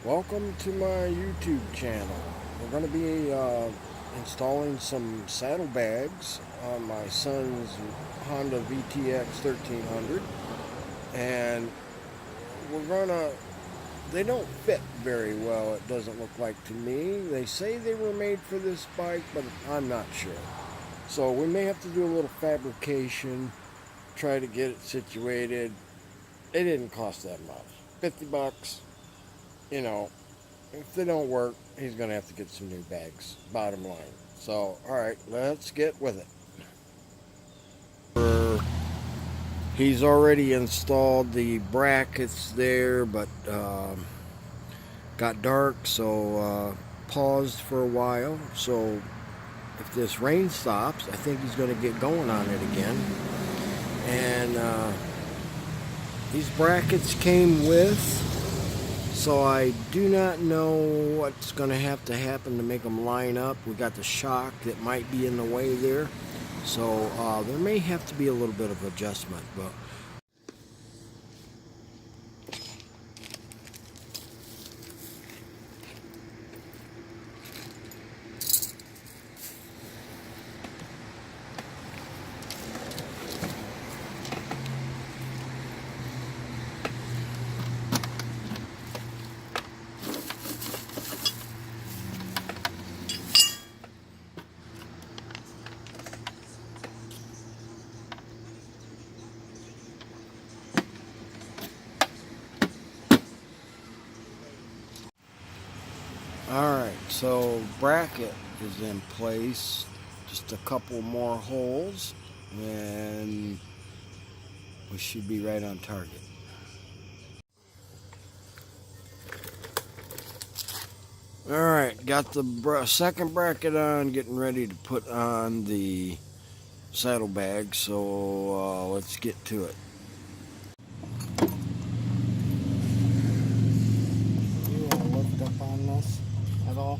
Welcome to my YouTube channel. We're going to be installing some saddlebags on my son's Honda VTX 1300, and they don't fit very well, it doesn't look like to me. They say they were made for this bike, but I'm not sure. So we may have to do a little fabrication, try to get it situated. It didn't cost that much, 50 bucks. You know, if they don't work, he's going to have to get some new bags, bottom line. So, alright, let's get with it. He's already installed the brackets there, but got dark, so paused for a while. So, if this rain stops, I think he's going to get going on it again. And these brackets came with, so I do not know what's going to have to happen to make them line up. We got the shock that might be in the way there, so there may have to be a little bit of adjustment. But alright, so bracket is in place, just a couple more holes, and we should be right on target. Alright, got the second bracket on, getting ready to put on the saddlebag, so let's get to it. You want to lift up on this at all?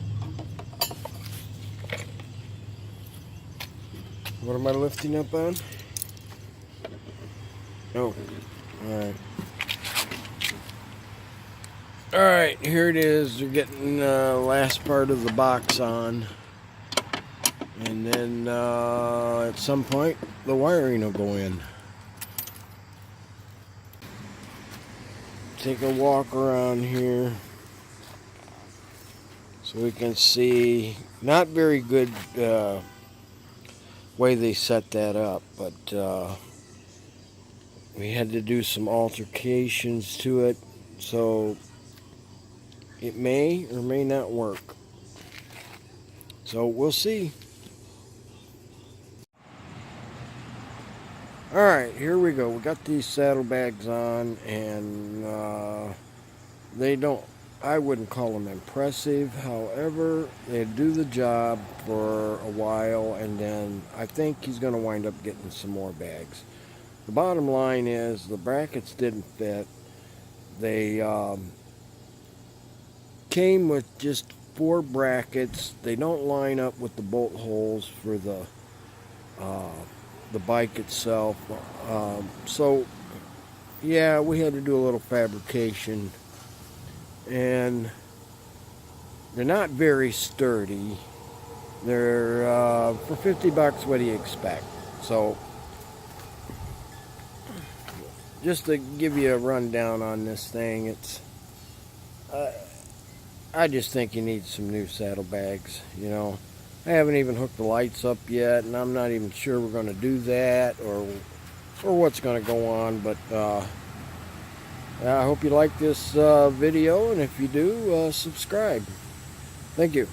What am I lifting up on? Oh, alright. Alright, here it is. We're getting the last part of the box on. And then at some point, the wiring will go in. Take a walk around here so we can see. Not very good way they set that up, but we had to do some altercations to it, so it may or may not work. So we'll see. Alright, here we go. We got these saddlebags on, and I wouldn't call them impressive. However, they do the job for a while, and then I think he's going to wind up getting some more bags. The bottom line is the brackets didn't fit. They came with just 4 brackets. They don't line up with the bolt holes for the bike itself. So yeah, we had to do a little fabrication, and they're not very sturdy. They're for 50 bucks, what do you expect? So just to give you a rundown on this thing, it's I just think you need some new saddlebags, you know. I haven't even hooked the lights up yet, and I'm not even sure we're going to do that or what's going to go on. But I hope you like this video, and if you do, subscribe. Thank you.